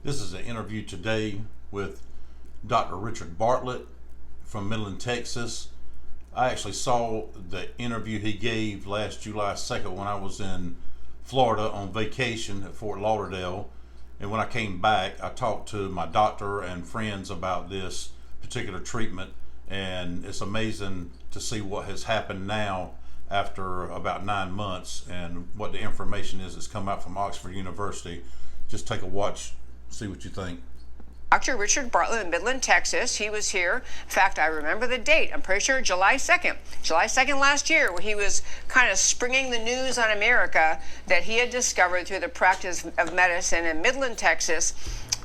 This is an interview today with Dr. Richard Bartlett from Midland, Texas. I actually saw the interview he gave last July 2nd when I was in Florida on vacation at Fort Lauderdale. And when I came back, I talked to my doctor and friends about this particular treatment. And it's amazing to see what has happened now after about 9 months and what the information is that's come out from Oxford University. Just take a watch, see what you think. Dr. Richard Bartlett in Midland, Texas. He was here. In fact, I remember the date. I'm pretty sure July 2nd. July 2nd last year, where he was kind of springing the news on America that he had discovered through the practice of medicine in Midland, Texas,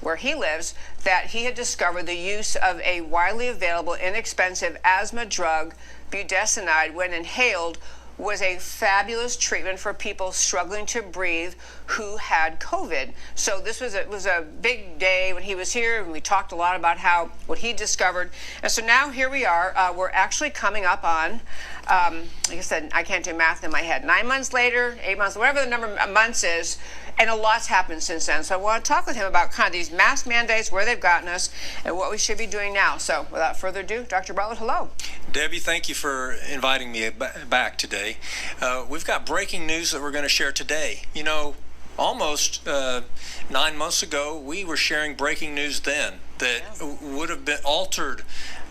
where he lives, that he had discovered the use of a widely available, inexpensive asthma drug, Budesonide, when inhaled, was a fabulous treatment for people struggling to breathe who had COVID. So this was a big day when he was here, and we talked a lot about what he discovered. And so now here we are. We're actually coming up on, like I said, I can't do math in my head. 9 months later, 8 months, whatever the number of months is, and a lot's happened since then. So I want to talk with him about kind of these mask mandates, where they've gotten us, and what we should be doing now. So without further ado, Dr. Bartlett, hello. Debbie, thank you for inviting me back today. We've got breaking news that we're going to share today. You know, almost 9 months ago, we were sharing breaking news then that would have been altered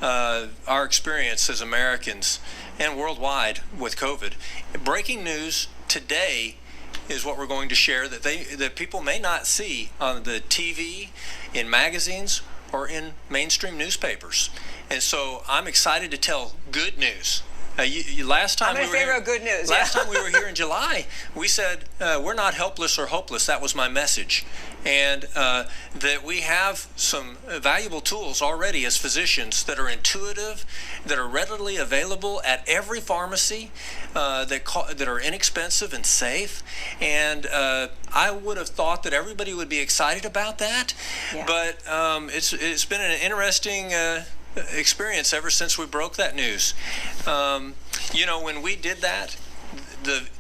our experience as Americans and worldwide with COVID. Breaking news today is what we're going to share that people may not see on the TV, in magazines, or in mainstream newspapers. And so I'm excited to tell good news. Last time I'm in favor of good news. Last time we were here in July, we said we're not helpless or hopeless. That was my message. And that we have some valuable tools already as physicians that are intuitive, that are readily available at every pharmacy, that are inexpensive and safe. And I would have thought that everybody would be excited about that. Yeah. But it's been an interesting experience ever since we broke that news. You know, when we did that,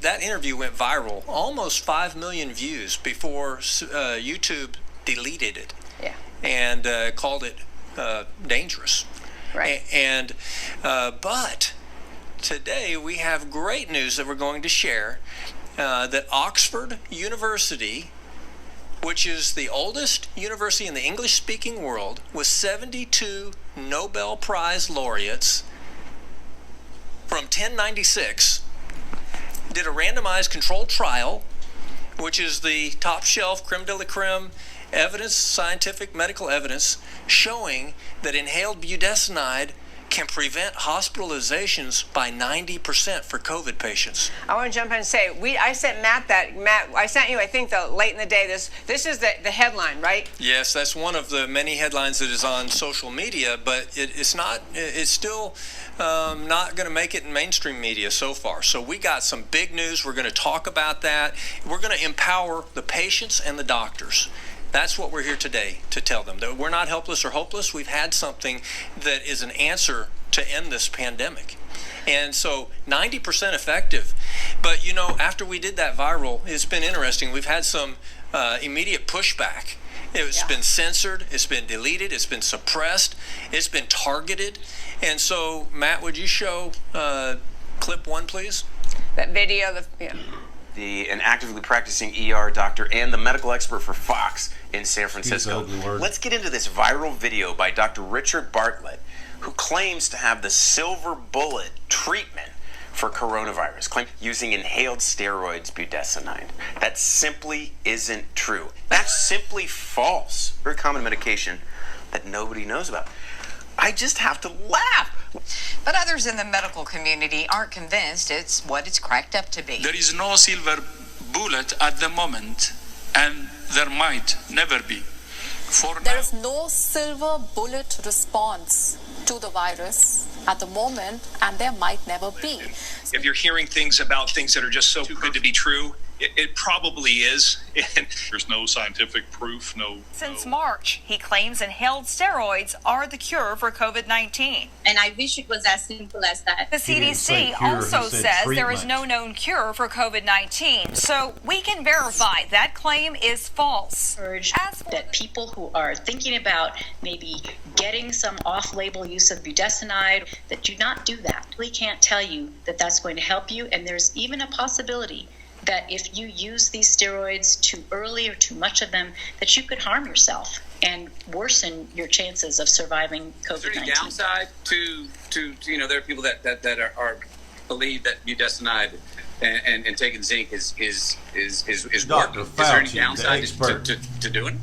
that interview went viral, almost 5 million views before YouTube deleted it. Yeah. And called it dangerous. Right. But today we have great news that we're going to share, that Oxford University, which is the oldest university in the English-speaking world, with 72 Nobel Prize laureates from 1096, did a randomized controlled trial, which is the top shelf, creme de la creme evidence, scientific medical evidence, showing that inhaled budesonide can prevent hospitalizations by 90% for COVID patients. I want to jump in and say, I sent Matt, I sent you, I think, late in the day, this is the headline, right? Yes, that's one of the many headlines that is on social media, but it's still not going to make it in mainstream media so far. So we got some big news. We're going to talk about that. We're going to empower the patients and the doctors. That's what we're here today to tell them, that we're not helpless or hopeless. We've had something that is an answer to end this pandemic. And so 90% effective. But, you know, after we did that viral, it's been interesting. We've had some immediate pushback. It's been censored, it's been deleted, it's been suppressed, it's been targeted. And so, Matt, would you show clip 1, please? That video, an actively practicing ER doctor and the medical expert for Fox in San Francisco. Let's get into this viral video by Dr. Richard Bartlett, who claims to have the silver bullet treatment for coronavirus, using inhaled steroids, budesonide. That simply isn't true. That's simply false. Very common medication that nobody knows about. I just have to laugh. But others in the medical community aren't convinced it's what it's cracked up to be. There is no silver bullet at the moment, and there might never be. There is no silver bullet response to the virus at the moment, and there might never be. If you're hearing things about things that are just so good to be true, It probably is, and there's no scientific proof. Since March, he claims inhaled steroids are the cure for COVID-19. And I wish it was as simple as that. The CDC also says there is no known cure for COVID-19, so we can verify that claim is false. Urge that people who are thinking about maybe getting some off-label use of budesonide, that do not do that. We can't tell you that that's going to help you, and there's even a possibility that if you use these steroids too early or too much of them, that you could harm yourself and worsen your chances of surviving COVID-19. Is there any downside to there are people that are believe that budesonide and taking zinc is Dr. working? Fauci, Is there any downside to doing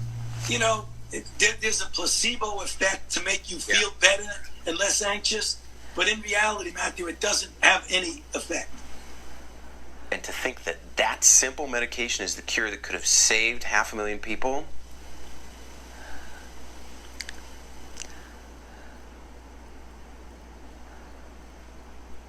it? There's a placebo effect to make you feel better and less anxious, but in reality, Matthew, it doesn't have any effect. And to think that that simple medication is the cure that could have saved 500,000 people.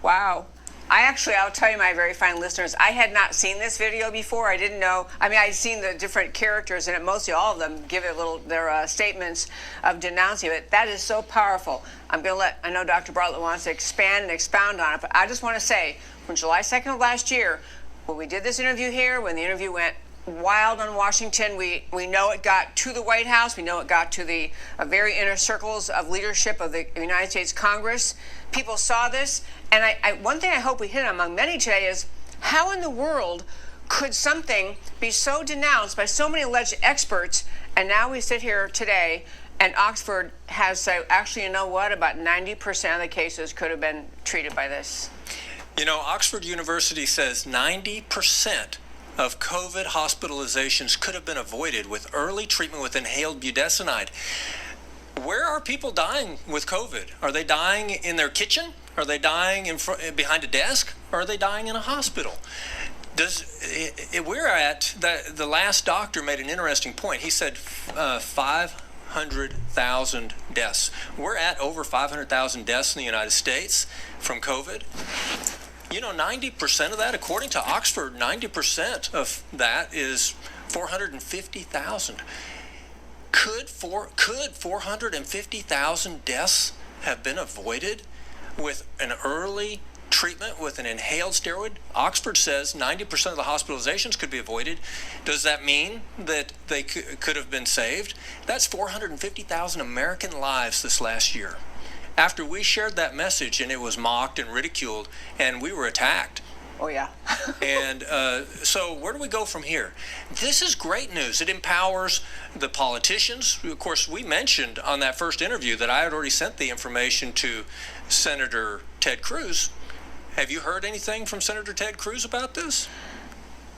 Wow. I'll tell you, my very fine listeners, I had not seen this video before. I didn't know. I mean, I'd seen the different characters in it. Mostly all of them give their statements of denouncing it. That is so powerful. I know Dr. Bartlett wants to expand and expound on it, but I just want to say, from July 2nd of last year, when we did this interview here, when the interview went wild on Washington, we know it got to the White House. We know it got to the very inner circles of leadership of the United States Congress. People saw this, and one thing I hope we hit on among many today is how in the world could something be so denounced by so many alleged experts, and now we sit here today and Oxford has said, actually, you know what, about 90% of the cases could have been treated by this. Oxford University says 90% of COVID hospitalizations could have been avoided with early treatment with inhaled budesonide. Where are people dying with COVID? Are they dying in their kitchen? Are they dying behind a desk? Or are they dying in a hospital? We're at the last doctor made an interesting point. He said 500,000 deaths. We're at over 500,000 deaths in the United States from COVID. 90% of that, according to Oxford, 90% of that is 450,000. Could 450,000 deaths have been avoided with an early treatment with an inhaled steroid? Oxford says 90% of the hospitalizations could be avoided. Does that mean that they could have been saved? That's 450,000 American lives this last year. After we shared that message and it was mocked and ridiculed and we were attacked. Oh, yeah. And so where do we go from here? This is great news. It empowers the politicians. Of course, we mentioned on that first interview that I had already sent the information to Senator Ted Cruz. Have you heard anything from Senator Ted Cruz about this?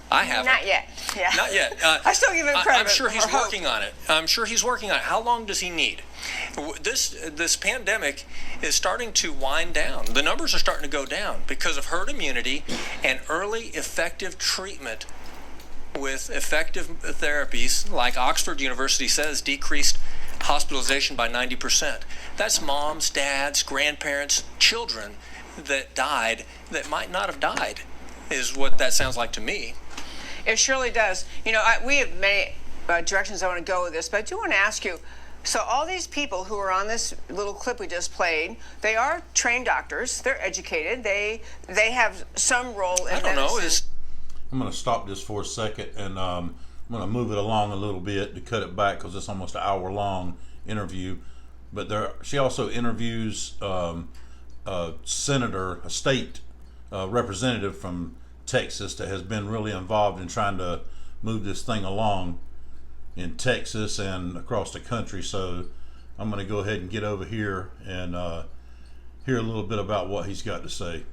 I haven't. Not yet. Yeah. Not yet. I still give him credit. I'm sure he's working on it. How long does he need? This pandemic is starting to wind down. The numbers are starting to go down because of herd immunity and early effective treatment with effective therapies, like Oxford University says, decreased hospitalization by 90%. That's moms, dads, grandparents, children that died that might not have died, is what that sounds like to me. It surely does. We have many directions I want to go with this, but I do want to ask you, so all these people who are on this little clip we just played, they are trained doctors, they're educated, they have some role in medicine. I don't know. I'm going to stop this for a second, and I'm going to move it along a little bit to cut it back because it's almost an hour-long interview. But she also interviews a state representative from Texas that has been really involved in trying to move this thing along in Texas and across the country. So I'm going to go ahead and get over here and hear a little bit about what he's got to say.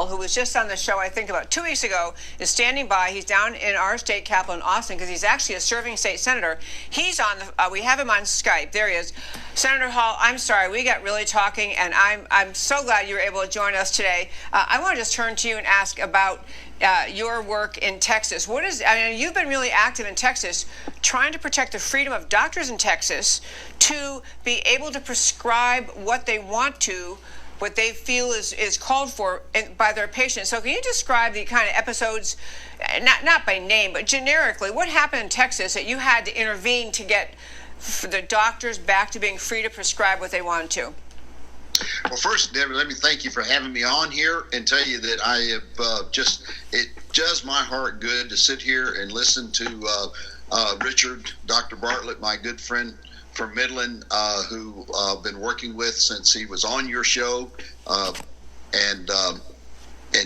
Who was just on the show, I think about 2 weeks ago, is standing by. He's down in our state capital in Austin because he's actually a serving state senator. He's on we have him on Skype. There he is. Senator Hall, I'm sorry, we got really talking, and I'm so glad you were able to join us today. I want to just turn to you and ask about your work in Texas. You've been really active in Texas, trying to protect the freedom of doctors in Texas to be able to prescribe what they want to what they feel is called for by their patients. So can you describe the kind of episodes, not by name, but generically, what happened in Texas that you had to intervene to get the doctors back to being free to prescribe what they wanted to? Well, first, Deborah, let me thank you for having me on here and tell you that I have it does my heart good to sit here and listen to Richard, Dr. Bartlett, my good friend from Midland, who I've been working with since he was on your show, and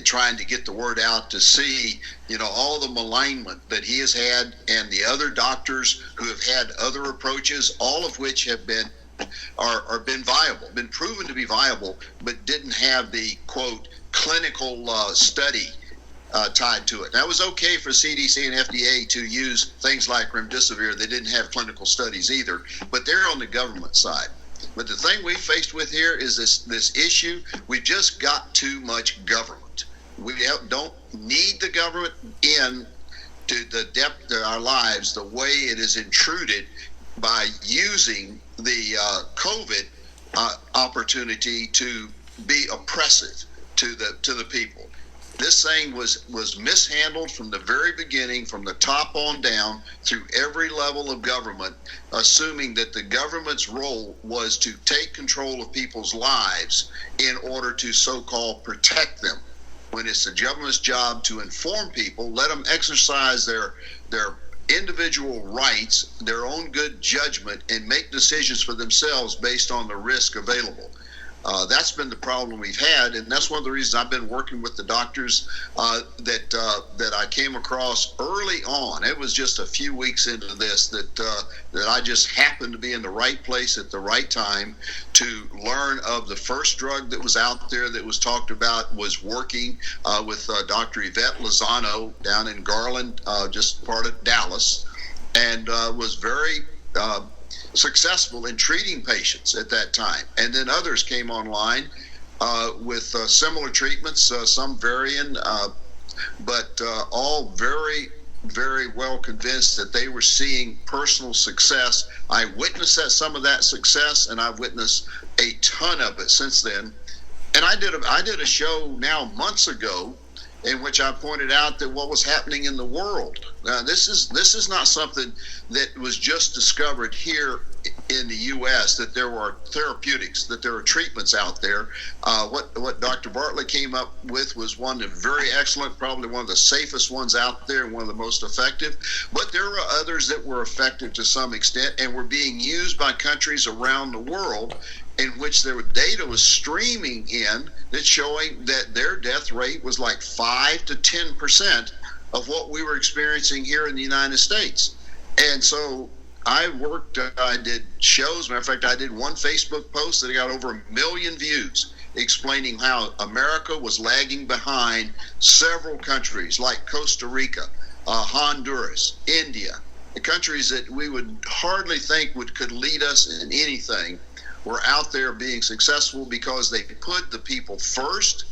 trying to get the word out to see, all the malignment that he has had and the other doctors who have had other approaches, all of which have been proven to be viable, but didn't have the, quote, clinical study tied to it. That was okay for CDC and FDA to use things like remdesivir. They didn't have clinical studies either, but they're on the government side. But the thing we faced with here is this issue. We've just got too much government. We don't need the government in to the depth of our lives the way it is intruded by using the COVID opportunity to be oppressive to the people. This thing was mishandled from the very beginning, from the top on down, through every level of government, assuming that the government's role was to take control of people's lives in order to so-called protect them. When it's the government's job to inform people, let them exercise their individual rights, their own good judgment, and make decisions for themselves based on the risk available. That's been the problem we've had, and that's one of the reasons I've been working with the doctors that I came across early on. It was just a few weeks into this that I just happened to be in the right place at the right time to learn of the first drug that was out there that was talked about was working with Dr. Yvette Lozano down in Garland, just part of Dallas, and was very successful in treating patients at that time. And then others came online with similar treatments, some varying, but all very, very well convinced that they were seeing personal success. I witnessed some of that success, and I've witnessed a ton of it since then. And I did a show now months ago in which I pointed out that what was happening in the world. This is not something that was just discovered here in the U.S., that there were therapeutics, that there are treatments out there. What Dr. Bartlett came up with was one that's very excellent, probably one of the safest ones out there and one of the most effective. But there were others that were effective to some extent and were being used by countries around the world in which their data was streaming in that's showing that their death rate was like 5 to 10% of what we were experiencing here in the United States. And so I did shows. Matter of fact, I did one Facebook post that got over 1 million views explaining how America was lagging behind several countries like Costa Rica, Honduras, India, the countries that we would hardly think could lead us in anything. Were out there being successful because they put the people first.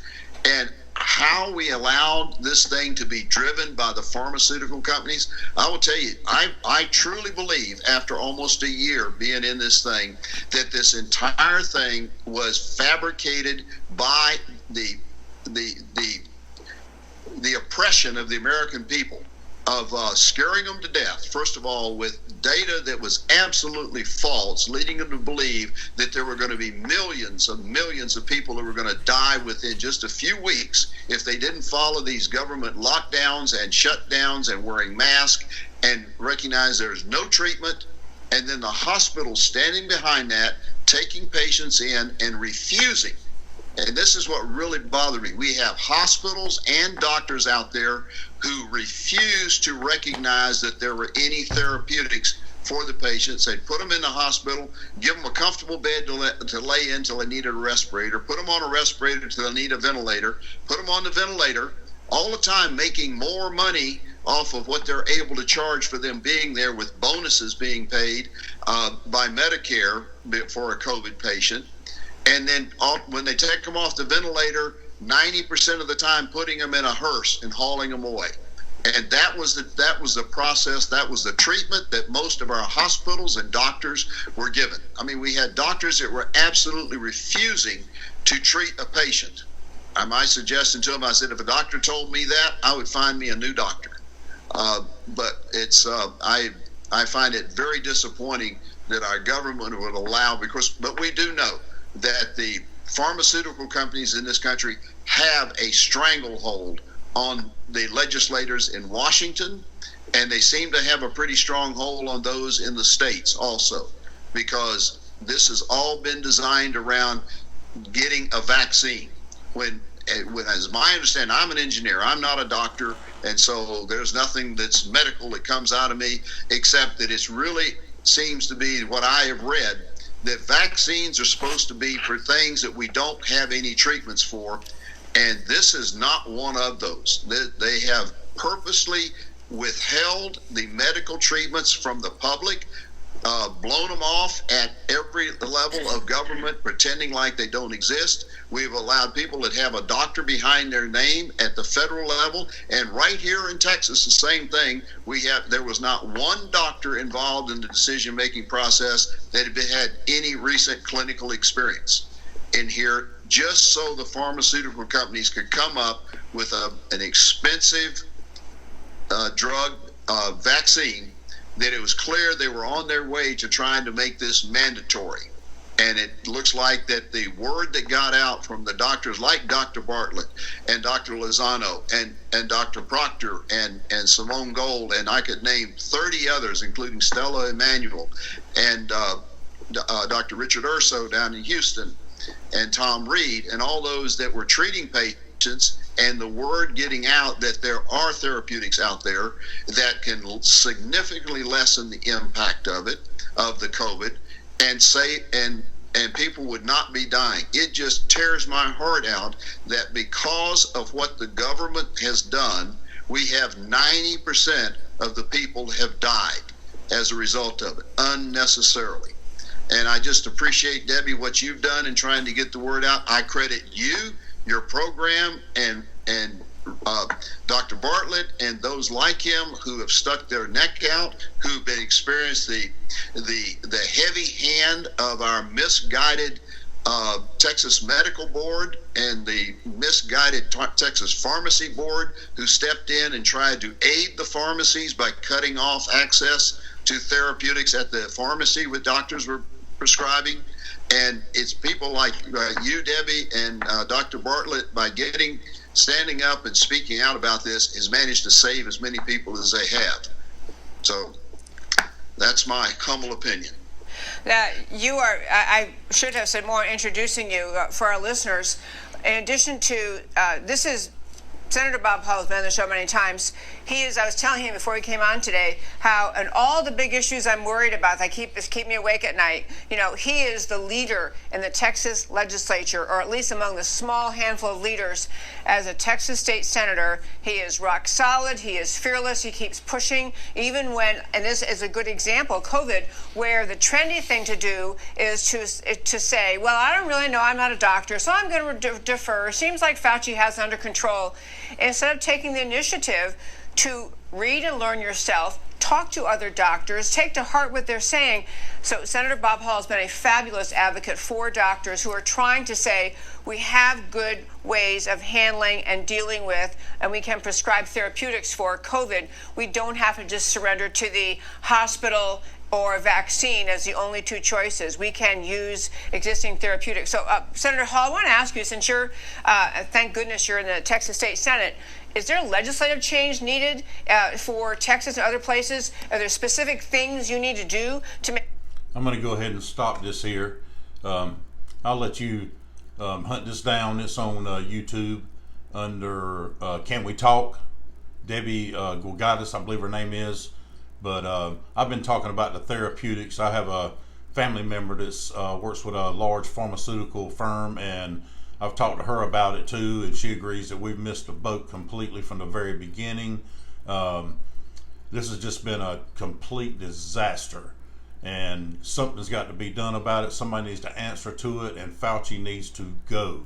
And how we allowed this thing to be driven by the pharmaceutical companies, I will tell you, I truly believe after almost a year being in this thing that this entire thing was fabricated by the oppression of the American people, of scaring them to death, first of all, with data that was absolutely false, leading them to believe that there were going to be millions of people who were going to die within just a few weeks if they didn't follow these government lockdowns and shutdowns and wearing masks and recognize there's no treatment. And then the hospital standing behind that, taking patients in and refusing. And this is what really bothered me. We have hospitals and doctors out there who refuse to recognize that there were any therapeutics for the patients. They'd put them in the hospital, give them a comfortable bed to lay in until they needed a respirator, put them on a respirator until they need a ventilator, put them on the ventilator, all the time making more money off of what they're able to charge for them being there, with bonuses being paid by Medicare for a COVID patient. And then when they take them off the ventilator, 90% of the time putting them in a hearse and hauling them away. And that was the process, that was the treatment that most of our hospitals and doctors were given. I mean, we had doctors that were absolutely refusing to treat a patient. My suggestion to them, I said, if a doctor told me that, I would find me a new doctor. But it's I find it very disappointing that our government would allow, but we do know that the pharmaceutical companies in this country have a stranglehold on the legislators in Washington, and they seem to have a pretty strong hold on those in the states also, because this has all been designed around getting a vaccine. When as my understanding, I'm an engineer, I'm not a doctor, and so there's nothing that's medical that comes out of me, except that it's really seems to be what I have read, that vaccines are supposed to be for things that we don't have any treatments for, and this is not one of those. They have purposely withheld the medical treatments from the public, blown them off at every level of government, pretending like they don't exist. We've allowed people that have a doctor behind their name at the federal level, and right here in Texas, the same thing. There was not one doctor involved in the decision-making process that had any recent clinical experience in here, just so the pharmaceutical companies could come up with an expensive drug vaccine that it was clear they were on their way to trying to make this mandatory. And it looks like that the word that got out from the doctors like Dr. Bartlett and Dr. Lozano and Dr. Proctor and Simone Gold, and I could name 30 others, including Stella Emanuel and Dr. Richard Urso down in Houston, and Tom Reed, and all those that were treating patients, and the word getting out that there are therapeutics out there that can significantly lessen the impact of the COVID, and people would not be dying. It just tears my heart out that because of what the government has done, we have 90% of the people have died as a result of it, unnecessarily. And I just appreciate, Debbie, what you've done in trying to get the word out. I credit you, your program, and Dr. Bartlett and those like him who have stuck their neck out, who've been experienced the heavy hand of our misguided Texas Medical Board and the misguided Texas Pharmacy Board, who stepped in and tried to aid the pharmacies by cutting off access to therapeutics at the pharmacy with doctors were prescribing. And it's people like you, Debbie, and Dr. Bartlett, by standing up and speaking out about this, has managed to save as many people as they have. So that's my humble opinion. Now, I should have said more introducing you for our listeners. In addition to, this is Senator Bob Hall has been on the show many times. I was telling him before he came on today how, and all the big issues I'm worried about that keep me awake at night, he is the leader in the Texas legislature, or at least among the small handful of leaders. As a Texas state senator, he is rock solid, he is fearless, he keeps pushing, even when, and this is a good example, COVID, where the trendy thing to do is to say, well, I don't really know, I'm not a doctor, so I'm going to defer. Seems like Fauci has it under control. Instead of taking the initiative to read and learn yourself, talk to other doctors, take to heart what they're saying. So Senator Bob Hall has been a fabulous advocate for doctors who are trying to say we have good ways of handling and dealing with, and we can prescribe therapeutics for COVID. We don't have to just surrender to the hospital or a vaccine as the only two choices. We can use existing therapeutics. So Senator Hall, I want to ask you, since thank goodness you're in the Texas State Senate, is there legislative change needed for Texas and other places? Are there specific things you need to do to make? I'm going to go ahead and stop this here. I'll let you hunt this down. It's on YouTube under Can We Talk? Debbie Georgatis, I believe her name is. But I've been talking about the therapeutics. I have a family member that works with a large pharmaceutical firm, and I've talked to her about it too, and she agrees that we've missed the boat completely from the very beginning. This has just been a complete disaster, and something's got to be done about it. Somebody needs to answer to it, and Fauci needs to go.